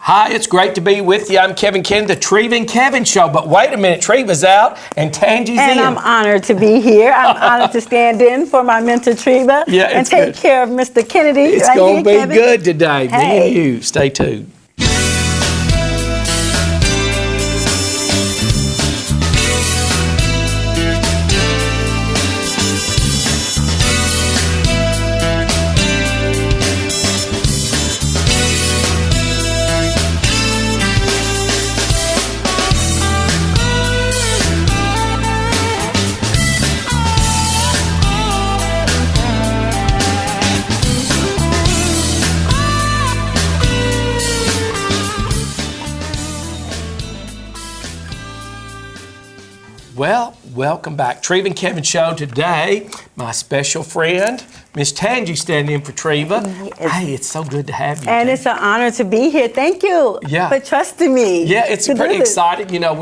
Hi, it's great to be with you. I'm Kevin Ken, the Treva and Kevin Show. But wait a minute, Treva's out and Tangie's in. And I'm honored to be here. I'm honored to stand in for my mentor Treva and take care of Mr. Kennedy. It's going to be good today. Me and you. Stay tuned. Well, welcome back. Treva and Kevin Show today. My special friend, Miss Tangie, standing in for Treva. Yes. Hey, it's so good to have you. And Tangie, it's an honor to be here. Thank you for trusting me. Yeah, it's pretty exciting. You know,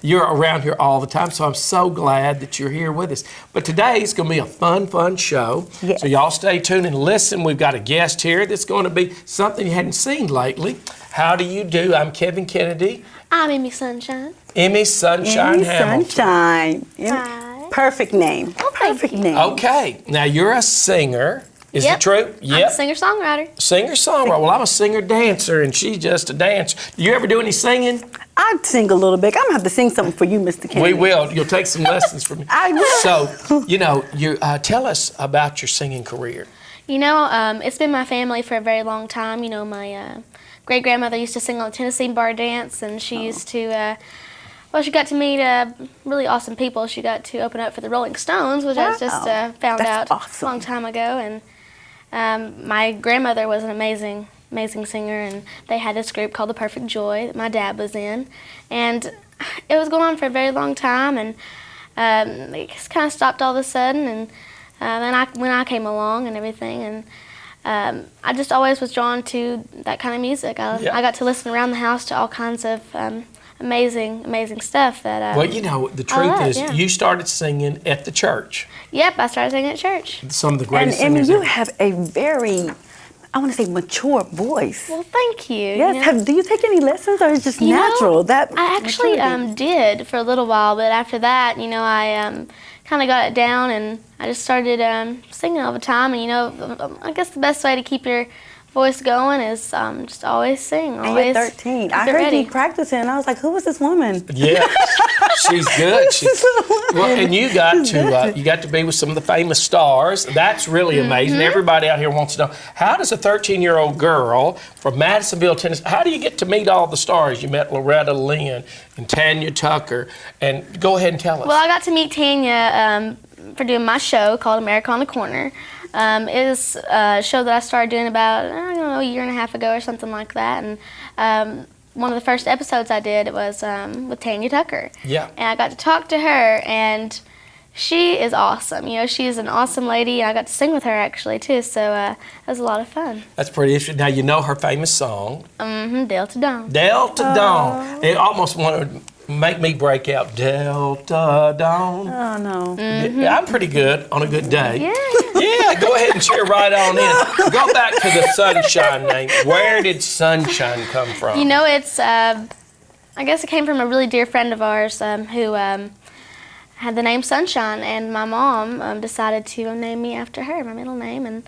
you're around here all the time, so I'm so glad that you're here with us. But today is going to be a fun show. Yes. So y'all stay tuned and listen. We've got a guest here that's going to be something you hadn't seen lately. How do you do? I'm Kevin Kennedy. I'm Emi Sunshine. Emi Sunshine Hamilton. Sunshine. Hi. Perfect name. Oh, perfect name. Okay. Now, you're a singer. Is it true? Yep. I'm a singer-songwriter. Singer-songwriter. Well, I'm a singer-dancer, and she's just a dancer. Do you ever do any singing? I sing a little bit. I'm going to have to sing something for you, Mr. Kennedy. We will. You'll take some lessons from me. I will. So, you tell us about your singing career. It's been my family for a very long time. My great-grandmother used to sing on the Tennessee bar dance, and she used to, she got to meet really awesome people. She got to open up for the Rolling Stones, which I just found out a long time ago. And my grandmother was an amazing singer, and they had this group called The Perfect Joy that my dad was in. And it was going on for a very long time, and it just kind of stopped all of a sudden. And then when I came along and everything, and I just always was drawn to that kind of music. I got to listen around the house to all kinds of amazing stuff. That the truth is, you started singing at the church. Yep, I started singing at church. Some of the greatest singers. And you have a very, I want to say, mature voice. Well, thank you. Yes. Do you take any lessons, or is it just natural? I actually did for a little while, but after that, I kind of got it down, and I just started singing all the time. And I guess the best way to keep your voice going is just always sing. Always. And you're 13. I heard you practicing, and I was like, "Who is this woman?" Yeah, she's good. Well, and you got to be with some of the famous stars. That's really amazing. Everybody out here wants to know, how does a 13-year-old girl from Madisonville, Tennessee, how do you get to meet all the stars? You met Loretta Lynn and Tanya Tucker, and go ahead and tell us. Well, I got to meet Tanya for doing my show called America on the Corner. It is a show that I started doing about, a year and a half ago or something like that. And one of the first episodes I did was with Tanya Tucker. Yeah. And I got to talk to her, and she is awesome. She is an awesome lady, and I got to sing with her actually too. So that was a lot of fun. That's pretty interesting. Now you know her famous song. Delta Dawn. Delta Dawn. It almost wanted to make me break out Delta Dawn. Oh no. I'm pretty good on a good day. Yeah. Yeah, go ahead and cheer right on in. Go back to the Sunshine name. Where did Sunshine come from? It's, I guess it came from a really dear friend of ours who had the name Sunshine, and my mom decided to name me after her, my middle name. And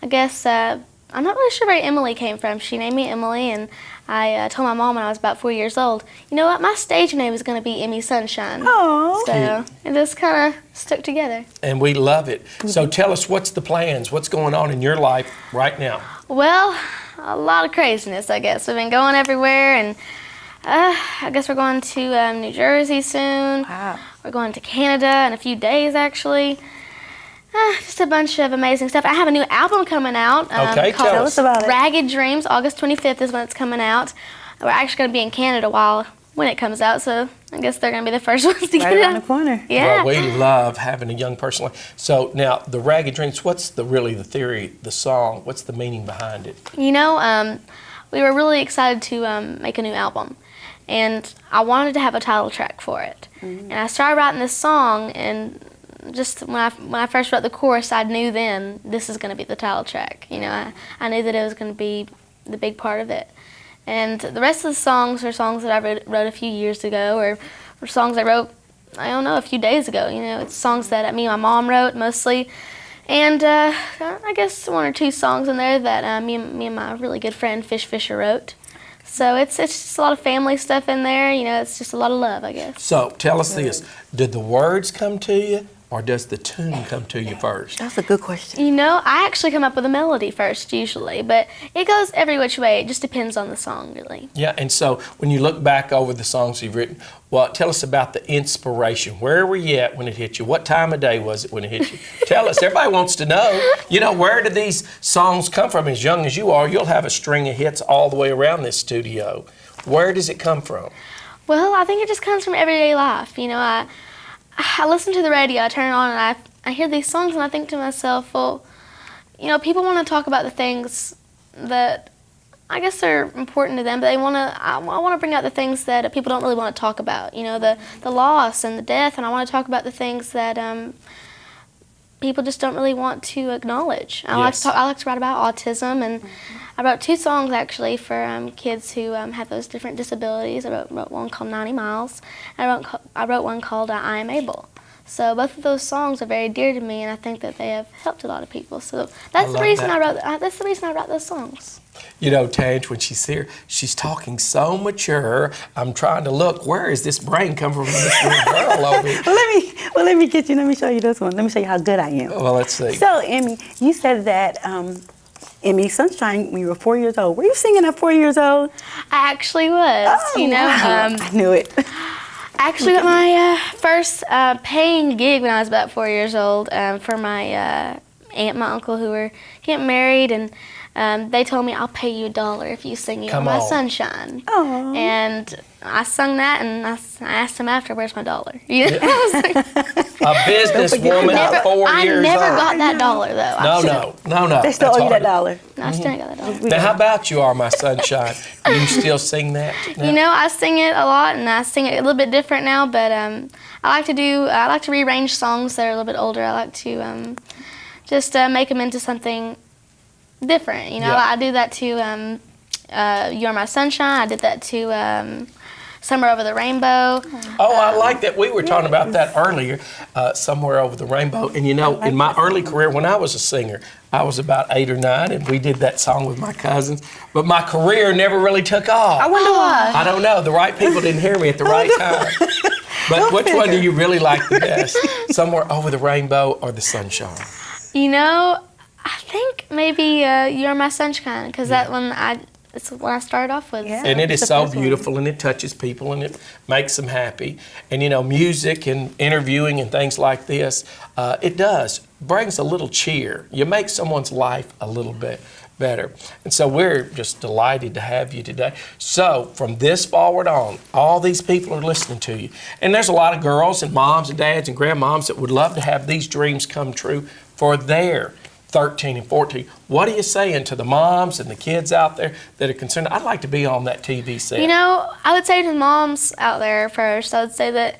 I guess I'm not really sure where Emily came from. She named me Emily, and I told my mom when I was about 4 years old, you know what, my stage name is going to be Emi Sunshine. Oh. So it just kind of stuck together. And we love it. So tell us, what's the plans? What's going on in your life right now? Well, a lot of craziness, I guess. We've been going everywhere, and I guess we're going to New Jersey soon. Wow. We're going to Canada in a few days, actually. Just a bunch of amazing stuff. I have a new album coming out. Okay, tell us about it. Ragged Dreams. August 25th is when it's coming out. We're actually going to be in Canada when it comes out, so I guess they're going to be the first ones to get it around the corner. Yeah. Well, we love having a young person like. So now, the Ragged Dreams, what's the theory, the song? What's the meaning behind it? We were really excited to make a new album, and I wanted to have a title track for it. And I started writing this song, and just when I first wrote the chorus, I knew then this is going to be the title track. I knew that it was going to be the big part of it. And the rest of the songs are songs that I wrote a few years ago, or songs I wrote, I don't know, a few days ago. You know, it's songs that me and my mom wrote mostly. And I guess one or two songs in there that me and my really good friend Fish Fisher wrote. So it's just a lot of family stuff in there. You know, it's just a lot of love, I guess. So tell us this: did the words come to you, or does the tune come to you first? That's a good question. You know, I actually come up with a melody first usually, but it goes every which way. It just depends on the song, really. Yeah, and so when you look back over the songs you've written, well, tell us about the inspiration. Where were you at when it hit you? What time of day was it when it hit you? Tell us. Everybody wants to know. You know, where did these songs come from? As young as you are, you'll have a string of hits all the way around this studio. Where does it come from? Well, I think it just comes from everyday life. You know, I listen to the radio, I turn it on, and I hear these songs, and I think to myself, well, you know, people want to talk about the things that I guess are important to them, but I want to bring out the things that people don't really want to talk about. You know, the loss and the death, and I want to talk about the things that people just don't really want to acknowledge. I like to write about autism, and I wrote 2 songs actually for kids who have those different disabilities. I wrote one called 90 Miles, and I wrote one called I Am Able. So both of those songs are very dear to me, and I think that they have helped a lot of people. So that's the reason I wrote those songs. You know, Tange, when she's here, she's talking so mature. I'm trying to look, where is this brain come from this little girl over here? Let me get you. Let me show you this one. Let me show you how good I am. Well, let's see. So, Emi, you said that Emi Sunshine, when you were 4 years old. Were you singing at 4 years old? I actually was. Oh, you know, wow. I knew it. I actually got my first paying gig when I was about 4 years old for my aunt and my uncle who were getting married, and they told me, I'll pay you $1 if you sing "You're My Sunshine." Aww. And I sung that, and I asked him after, where's my $1? You know? A businesswoman at 4 years old. I never got that $1 though. No. They still owe you that $1. No, I still ain't got that $1. Now, how about "You Are My Sunshine"? Do you still sing that now? You know, I sing it a lot, and I sing it a little bit different now. But I like to rearrange songs that are a little bit older. I like to just make them into something different. You know, I do that to "You Are My Sunshine." I did that to "Somewhere Over the Rainbow." Oh, I like that. We were talking about that earlier, "Somewhere Over the Rainbow." And you know, in my early career, when I was a singer, I was about 8 or 9, and we did that song with my cousins. But my career never really took off. I wonder why. I don't know. The right people didn't hear me at the right time. But which one do you really like the best? "Somewhere Over the Rainbow" or "The Sunshine"? You know, I think maybe "You Are My Sunshine," because that one it's what I started off with. Yeah. And it is so beautiful, and it touches people, and it makes them happy. And you know, music and interviewing and things like this, it brings a little cheer. You make someone's life a little bit better. And so we're just delighted to have you today. So from this forward on, all these people are listening to you. And there's a lot of girls and moms and dads and grandmoms that would love to have these dreams come true for their 13 and 14. What are you saying to the moms and the kids out there that are concerned? I'd like to be on that TV set. You know, I would say to the moms out there first, I would say that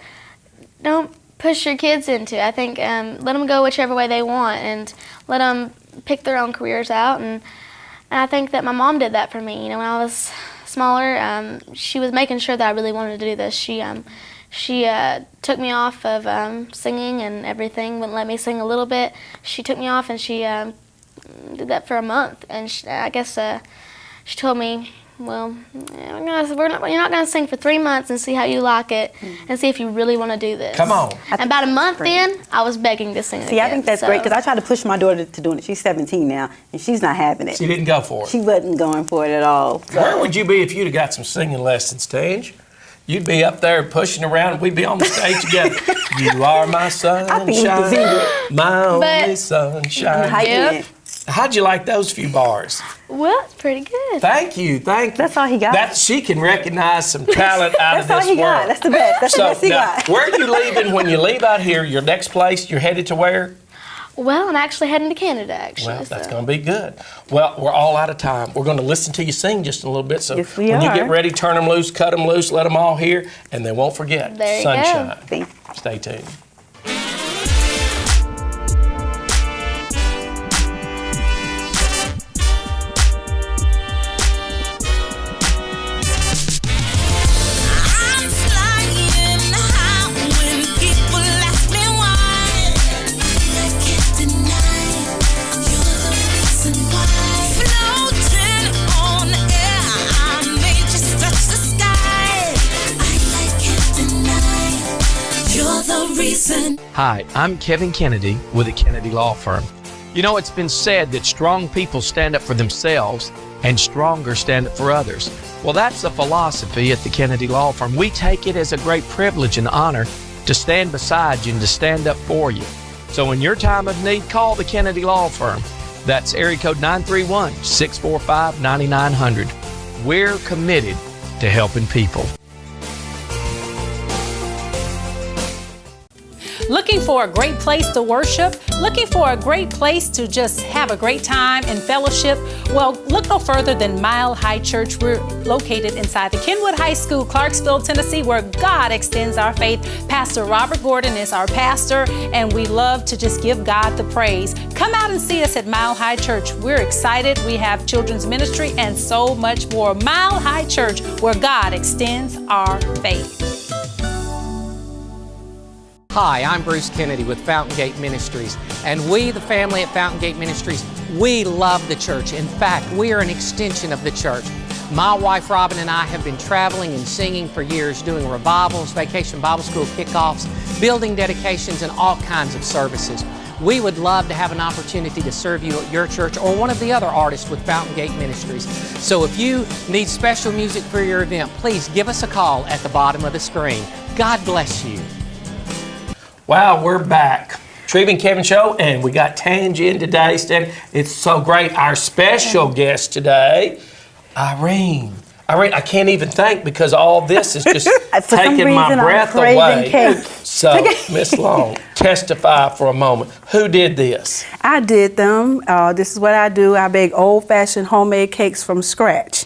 don't push your kids into it. I think let them go whichever way they want, and let them pick their own careers out. And I think that my mom did that for me. You know, when I was smaller, she was making sure that I really wanted to do this. She took me off of singing and everything, wouldn't let me sing a little bit. She took me off, and she did that for a month. And I guess she told me, well, you're not going to sing for 3 months and see how you like it and see if you really want to do this. Come on. And about a month in, I was begging to sing again. See, I think that's great, because I tried to push my daughter to doing it. She's 17 now, and she's not having it. She didn't go for it. She wasn't going for it at all. So. Where would you be if you'd have got some singing lessons, Tange? You'd be up there pushing around, and we'd be on the stage together. You are my sunshine, my only sunshine. Yep. How'd you like those few bars? Well, it's pretty good. Thank you. That's all he got. She can recognize some talent out of this world. That's all he got. That's the best. That's the best he got. Where are you leaving when you leave out here? Your next place, you're headed to where? Well, I'm actually heading to Canada, actually. Well, that's going to be good. Well, we're all out of time. We're going to listen to you sing just a little bit. So yes, we when you are. get ready, turn them loose, cut them loose, let them all hear, and they won't forget there you Sunshine. Go. Thanks. Stay tuned. listen. Hi, I'm Kevin Kennedy with the Kennedy Law Firm. You know, it's been said that strong people stand up for themselves and stronger stand up for others. Well, that's the philosophy at the Kennedy Law Firm. We take it as a great privilege and honor to stand beside you and to stand up for you. So in your time of need, call the Kennedy Law Firm. That's area code 931-645-9900. We're committed to helping people. Looking for a great place to worship? Looking for a great place to just have a great time and fellowship? Well, look no further than Mile High Church. We're located inside the Kenwood High School, Clarksville, Tennessee, where God extends our faith. Pastor Robyn Gordon is our pastor, and we love to just give God the praise. Come out and see us at Mile High Church. We're excited. We have children's ministry and so much more. Mile High Church, where God extends our faith. Hi, I'm Bruce Kennedy with Fountain Gate Ministries, and we, the family at Fountain Gate Ministries, we love the church. In fact, we are an extension of the church. My wife Robyn and I have been traveling and singing for years, doing revivals, vacation Bible school kickoffs, building dedications, and all kinds of services. We would love to have an opportunity to serve you at your church or one of the other artists with Fountain Gate Ministries. So if you need special music for your event, please give us a call at the bottom of the screen. God bless you. Wow, we're back. Treva and Kevin Show, and we got Tangie in today. It's so great. Our special guest today, Irene. Irene, I can't even think because all this is just taking my breath away. Cake. So, Miss Long, testify for a moment. Who did this? I did them. This is what I do. I bake old-fashioned homemade cakes from scratch.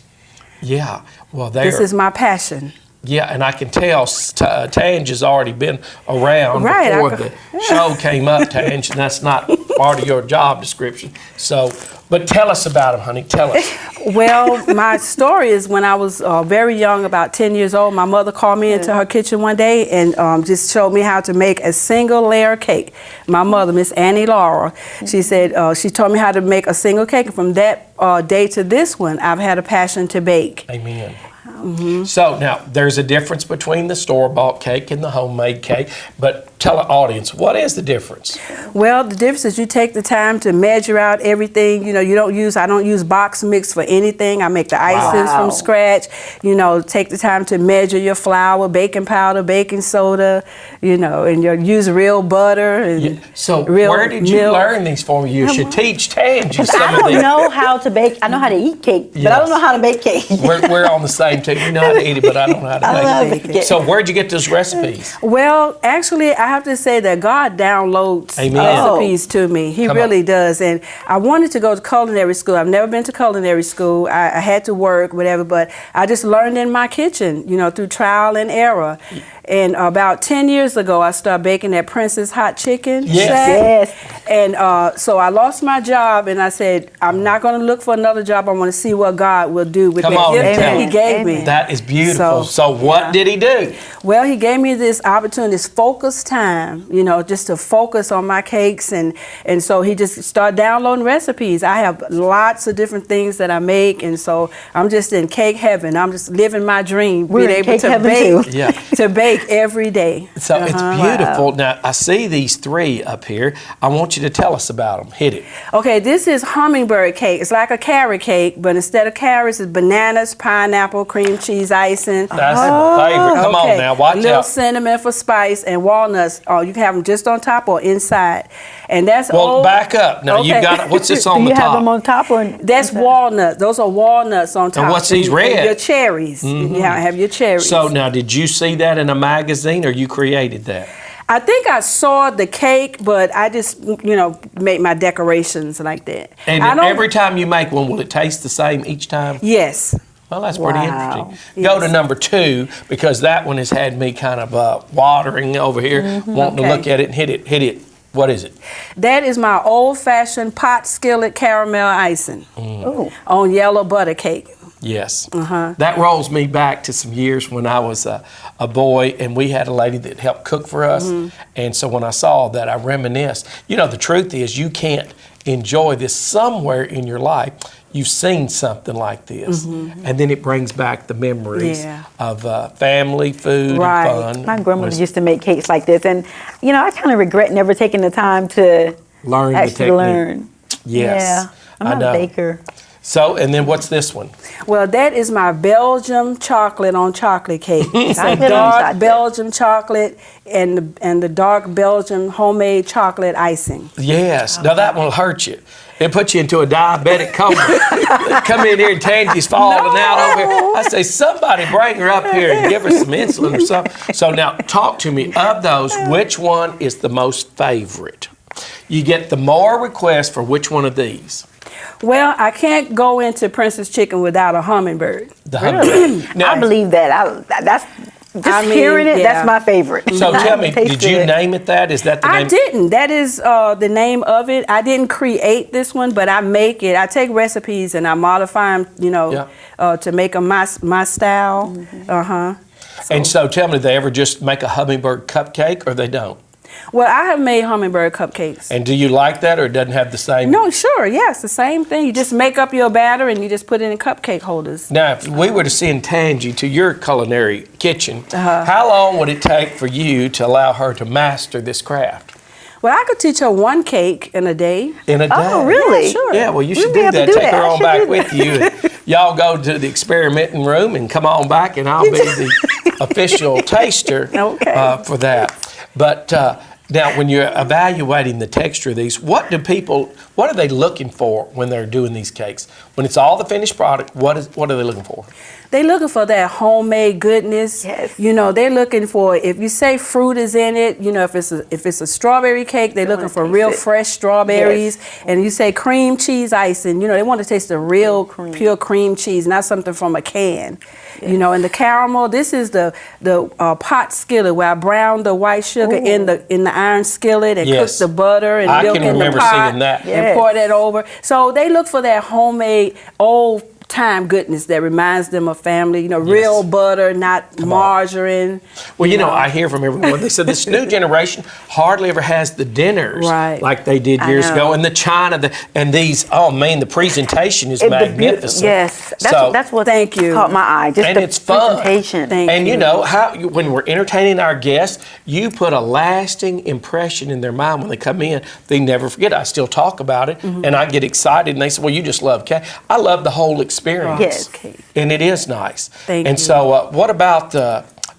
Yeah, well, this is my passion. Yeah, and I can tell Tangie's already been around before the show came up, Tangie, and that's not part of your job description. So, but tell us about them, honey. Tell us. Well, my story is when I was very young, about 10 years old, my mother called me into her kitchen one day and just showed me how to make a single layer cake. My mother, Miss Annie Laura, she said, she taught me how to make a single cake. And from that day to this one, I've had a passion to bake. Amen. Mm-hmm. So now there's a difference between the store-bought cake and the homemade cake, but tell the audience, what is the difference? Well, the difference is you take the time to measure out everything. You know, I don't use box mix for anything. I make the icings from scratch. You know, take the time to measure your flour, baking powder, baking soda, you know, and you use real butter and So real where did you learn these from? You should teach Tangie some I don't know how to bake. I know how to eat cake, but I don't know how to bake cake. We're on the same team. You know how to eat it, but I don't know how to bake it. So where'd you get those recipes? Well, actually, I have to say that God downloads recipes to me. He really does. And I wanted to go to culinary school. I've never been to culinary school. I had to work, whatever, but I just learned in my kitchen, you know, through trial and error. And about 10 years ago, I started baking that Princess Hot Chicken. Yes. And so I lost my job, and I said, I'm not going to look for another job. I want to see what God will do with that gift that He gave me. That is beautiful. So what did He do? Well, He gave me this opportunity, this focused time, you know, just to focus on my cakes. And so He just started downloading recipes. I have lots of different things that I make, and so I'm just in cake heaven. I'm just living my dream, being able to bake, to bake every day. So it's beautiful. Wow. Now, I see these three up here. I want you to tell us about them. Hit it. Okay, this is hummingbird cake. It's like a carrot cake, but instead of carrots, it's bananas, pineapple, cream cheese icing. That's my favorite. Come on now, watch out. A little cinnamon for spice and walnuts. Oh, you can have them just on top or inside. And that's back up. Now, you've got, what's this on the top? Do you have them on top? Or that's walnuts. Those are walnuts on top. And what's these red? And your cherries. Mm-hmm. You have your cherries. So now, did you see that in a magazine or you created that? I think I saw the cake, but I just, you know, make my decorations like that. And every time you make one, will it taste the same each time? Yes. Well, that's pretty interesting. Yes. Go to number 2, because that one has had me kind of watering over here, wanting to look at it and hit it. What is it? That is my old-fashioned pot skillet caramel icing on yellow butter cake. Yes. That rolls me back to some years when I was a boy, and we had a lady that helped cook for us. And so when I saw that, I reminisced. You know, the truth is you can't enjoy this somewhere in your life. you've seen something like this, and then it brings back the memories of family, food, and fun. My grandmother used to make cakes like this, and I kind of regret never taking the time to learn actually the technique. learn. Yes, Yeah, I'm not a baker. So, and then what's this one? Well, that is my Belgium chocolate on chocolate cake. It's a dark Belgium chocolate and the dark Belgium homemade chocolate icing. Yes. Now that one will hurt you. It puts you into a diabetic coma. Come in here and Tangie's falling out over here. I say, somebody bring her up here and give her some insulin or something. So now talk to me. Of those, which one is the most favorite? You get the more requests for which one of these? Well, I can't go into Princess Chicken without a hummingbird. The hummingbird. Now, I believe that. Hearing it, that's my favorite. So tell me, did you name it that? Is that the name? I didn't. That is the name of it. I didn't create this one, but I make it. I take recipes and I modify them, to make them my style. And so tell me, do they ever just make a hummingbird cupcake or they don't? Well, I have made hummingbird cupcakes. And do you like that, or it doesn't have the same? No, sure, yes, the same thing. You just make up your batter and you just put it in cupcake holders. Now, if we were to send Tangie to your culinary kitchen, how long would it take for you to allow her to master this craft? Well, I could teach her one cake in a day. In a day? Oh, really? Yeah, sure. Yeah, well, you should do that. Take her on back with you. And y'all go to the experimenting room and come on back, and I'll be the official taster for that. But now, when you're evaluating the texture of these, what are they looking for when they're doing these cakes? When it's all the finished product, what are they looking for? They're looking for that homemade goodness. Yes. They're looking for, if you say fruit is in it, if it's a strawberry cake, they're looking for real fresh strawberries. Yes. And you say cream cheese icing, they want to taste the real pure cream cheese, not something from a can. Yes. And the caramel, this is the pot skillet where I brown the white sugar in the iron skillet and cook the butter and milk in the pot seeing that. And pour that over. So they look for that homemade old time goodness that reminds them of family, real butter, not margarine. Well, I hear from everyone, they said this new generation hardly ever has the dinners like they did years ago. And the china, and these, the presentation is magnificent. Yes, that's what caught my eye. Just and it's fun. Presentation. When we're entertaining our guests, you put a lasting impression in their mind when they come in. They never forget. I still talk about it, and I get excited, and they say, well, you just love cake. I love the whole experience. Yes. And it is nice. Thank you. So what about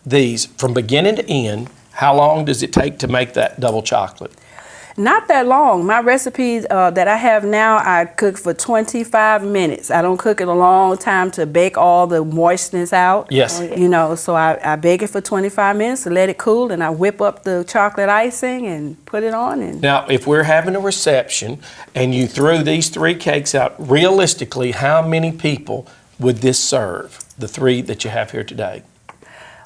these from beginning to end? How long does it take to make that double chocolate? Not that long. My recipes that I have now, I cook for 25 minutes. I don't cook it a long time to bake all the moistness out. Yes. So I bake it for 25 minutes to let it cool, and I whip up the chocolate icing and put it on. And now, if we're having a reception and you threw these 3 cakes out, realistically, how many people would this serve, the 3 that you have here today?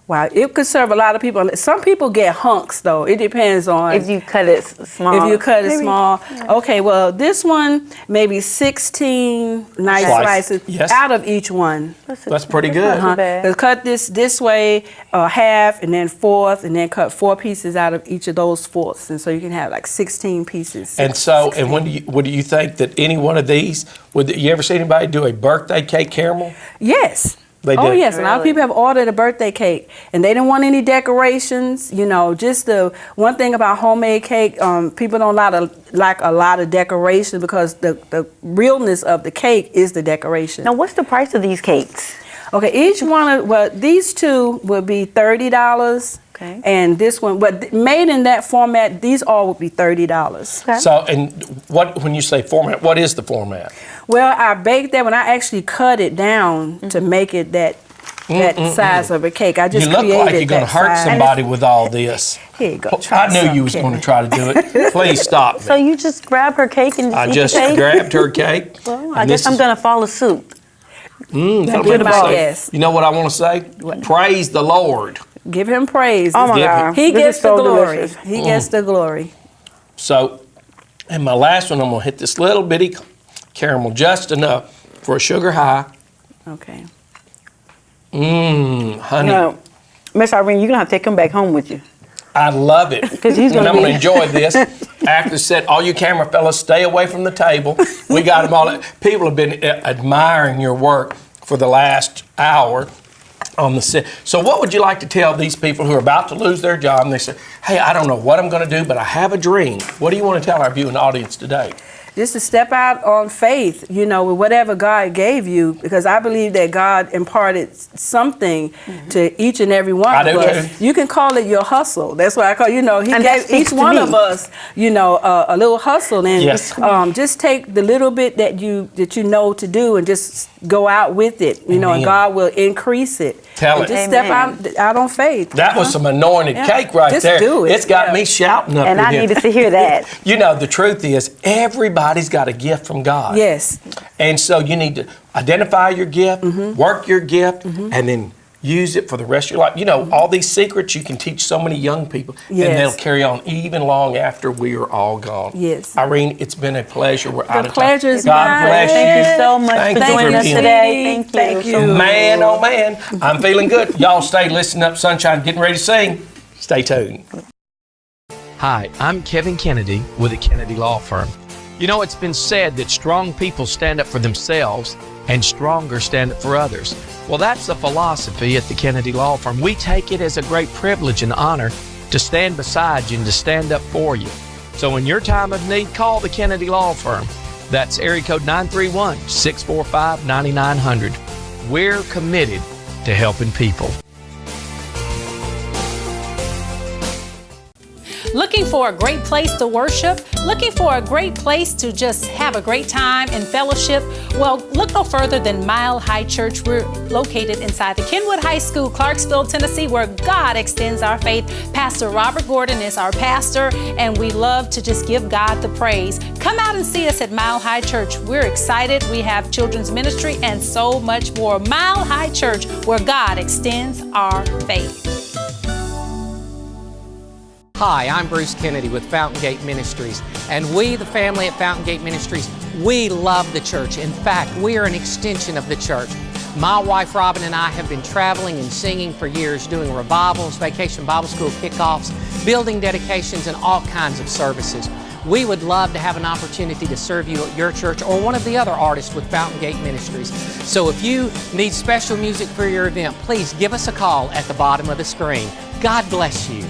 Wow, it could serve a lot of people. Some people get hunks, though. It depends on if you cut it small. If you cut it small. Yeah. Okay, well, this one, maybe 16 nice slices out of each one. That's pretty good. Cut this way, half, and then fourth, and then cut 4 pieces out of each of those fourths. And so you can have like 16 pieces. And so, and what do you think that any one of these, would you ever see anybody do a birthday cake caramel? Yes. They do. Oh, yes. Really? A lot of people have ordered a birthday cake, and they didn't want any decorations. Just the one thing about homemade cake, people don't like a lot of decoration because the realness of the cake is the decoration. Now, what's the price of these cakes? Okay, each one these 2 would be $30. Okay. And this one, but made in that format, these all would be $30. Okay. So, and when you say format, what is the format? Well, I baked that when I actually cut it down to make it that size of a cake. I just created that. You look like you're going to hurt somebody with all this. Here you go. I knew you was going to try to do it. Please stop me. So you just grab her cake and I just grabbed her cake. Well, I guess I'm going to fall asleep. You know what I want to say? What? Praise the Lord. Give him praise. Oh my God. He gets the glory. He gets the glory. So, and my last one, I'm going to hit this little bitty caramel just enough for a sugar high. Okay. Honey. No, Miss Irene, you're going to have to take him back home with you. I love it. Because he's going to enjoy this. after the set, all you camera fellas, stay away from the table. We got them all. People have been admiring your work for the last hour on the set. So what would you like to tell these people who are about to lose their job and they say, hey, I don't know what I'm going to do, but I have a dream. What do you want to tell our viewing audience today? Just to step out on faith, you know, with whatever God gave you, because I believe that God imparted something to each and every one of us. You can call it your hustle. That's what I call, you know, He gave each one of us, you know, a little hustle. And just take the little bit that you know to do and just go out with it, you know, and God will increase it. Tell it. Just step out on faith. That was some anointed cake right just there. Do it. It's got me shouting up and in I here. needed to hear that. You know, the truth is everybody's got a gift from God. Yes. And so you need to identify your gift, work your gift, and then use it for the rest of your life. You know, all these secrets you can teach so many young people, and they'll carry on even long after we are all gone. Yes. Irene, it's been a pleasure. We're out of time. The pleasure is God mine. bless you. Thank you so much for joining us today. Thank you. Man, oh man, I'm feeling good. Y'all stay listening up, Sunshine, getting ready to sing. Stay tuned. Hi, I'm Kevin Kennedy with the Kennedy Law Firm. You know, it's been said that strong people stand up for themselves and stronger stand up for others. Well, that's the philosophy at the Kennedy Law Firm. We take it as a great privilege and honor to stand beside you and to stand up for you. So in your time of need, call the Kennedy Law Firm. That's area code 931-645-9900. We're committed to helping people. Looking for a great place to worship? Looking for a great place to just have a great time and fellowship? Well, look no further than Mile High Church. We're located inside the Kenwood High School, Clarksville, Tennessee, where God extends our faith. Pastor Robyn Gordon is our pastor, and we love to just give God the praise. Come out and see us at Mile High Church. We're excited. We have children's ministry and so much more. Mile High Church, where God extends our faith. Hi, I'm Bruce Kennedy with Fountain Gate Ministries, and we, the family at Fountain Gate Ministries, we love the church. In fact, we are an extension of the church. My wife Robyn and I have been traveling and singing for years, doing revivals, vacation Bible school kickoffs, building dedications, and all kinds of services. We would love to have an opportunity to serve you at your church or one of the other artists with Fountain Gate Ministries. So if you need special music for your event, please give us a call at the bottom of the screen. God bless you.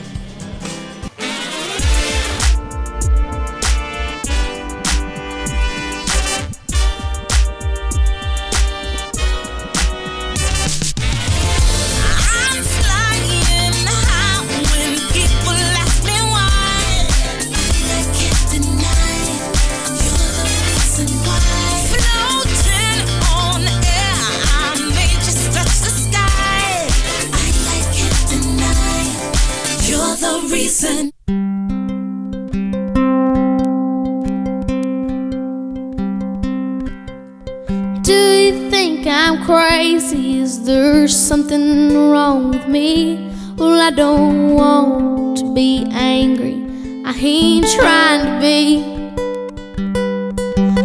Do you think I'm crazy? Is there something wrong with me? Well, I don't want to be angry. I ain't trying to be.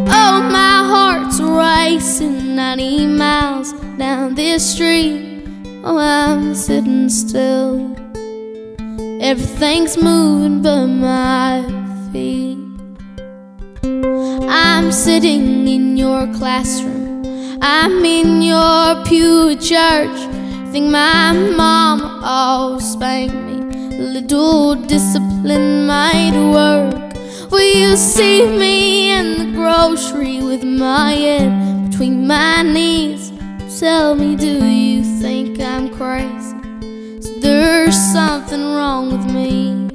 Oh, my heart's racing 90 miles down this street. Oh, I'm sitting still. Everything's moving but my feet. I'm sitting in your classroom. I'm in your pew at church. Think my mama always spanked me. A little discipline might work. Will you see me in the grocery with my head between my knees? Tell me, do you think I'm crazy? Is there something wrong with me?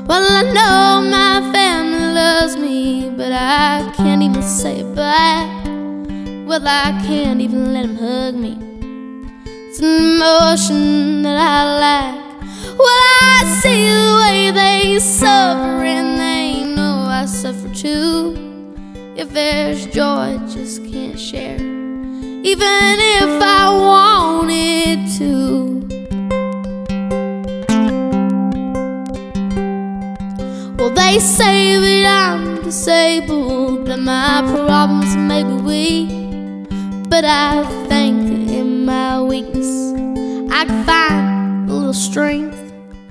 Well, I know my family loves me, but I can't even say it back. Well, I can't even let them hug me. It's an emotion that I lack. Well, I see the way they suffer, and they know I suffer too. If there's joy, I just can't share it, even if I wanted to. Well, they say that I'm disabled, that my problems may be weak, but I think that in my weakness I can find a little little strength.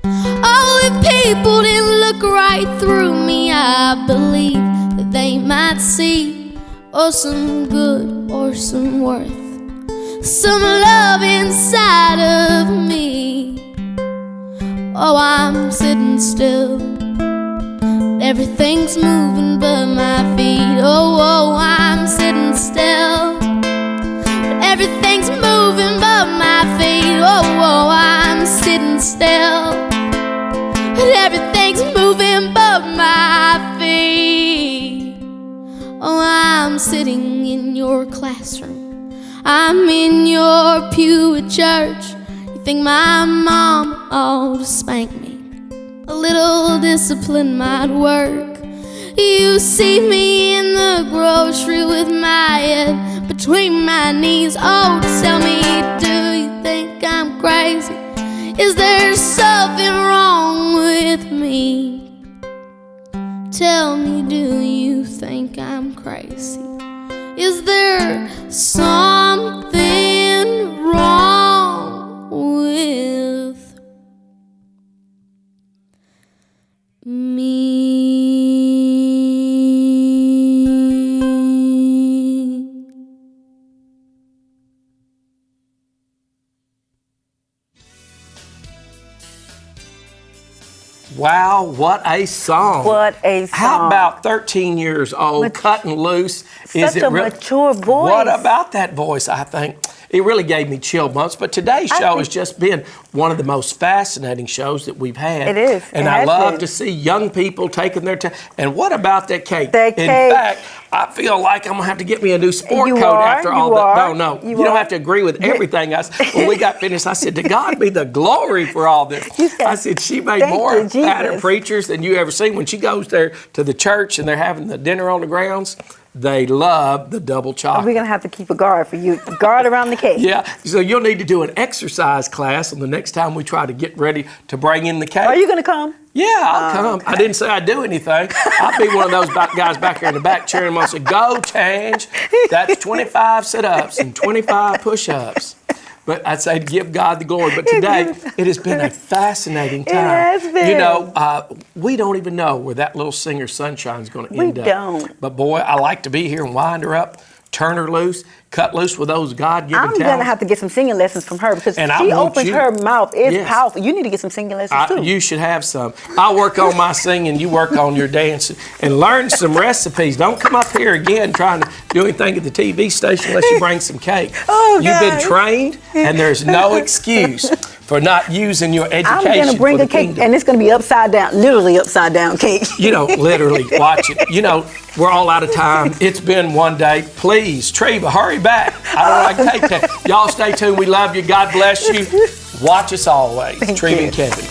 Oh, if people didn't look right through me, I believe that they might see some good or some worth, some love inside of me. Oh, I'm sitting still, everything's moving but my feet. Oh, I'm sitting still, everything's moving but my feet. Oh, I'm sitting still, everything's moving but my feet. Oh, I'm sitting in your classroom, I'm in your pew at church. You think my mom ought to spank me? A little discipline might work. You see me in the grocery with my head between my knees. Oh, tell me, do you think I'm crazy? Is there something wrong with me? Tell me, do you think I'm crazy? Is there something wrong with me? Wow, what a song. What a song. How about 13 years old, cutting loose? Such a mature voice. What about that voice, I think? It really gave me chill bumps, but today's show has just been one of the most fascinating shows that we've had. It is. And I love to see young people taking their time. And what about that cake? That cake. In fact, I feel like I'm going to have to get me a new sport coat after all that. No, you don't have to agree with everything. When we got finished, I said, to God be the glory for all this. I said, she made more pattern preachers than you ever seen. When she goes there to the church and they're having the dinner on the grounds, they love the double chocolate. We're going to have to keep a guard for you. Guard around the cake. Yeah, so you'll need to do an exercise class on the next time we try to get ready to bring in the cake. Are you going to come? Yeah, I'll come. Okay. I didn't say I'd do anything. I'll be one of those guys back there in the back cheering them on and say, go, Tange. That's 25 sit-ups and 25 push-ups. But I'd say give God the glory. But today, it has been a fascinating time. It has been. You know, we don't even know where that little singer Sunshine's going to end up. We don't. But boy, I like to be here and wind her up, turn her loose, cut loose with those God-given talents. I'm going to have to get some singing lessons from her because she opens her mouth. It's powerful. You need to get some singing lessons too. You should have some. I'll work on my singing, you work on your dancing, and learn some recipes. Don't come up here again trying to do anything at the TV station unless you bring some cake. You've been trained, and there's no excuse for not using your education. I'm going to bring a cake, and it's going to be upside down, literally upside down cake. You know, literally, watch it. You know, we're all out of time. It's been one day. Please, Treva, hurry back. I don't like to take that. Y'all stay tuned. We love you. God bless you. Watch us always. Treva and Kevin.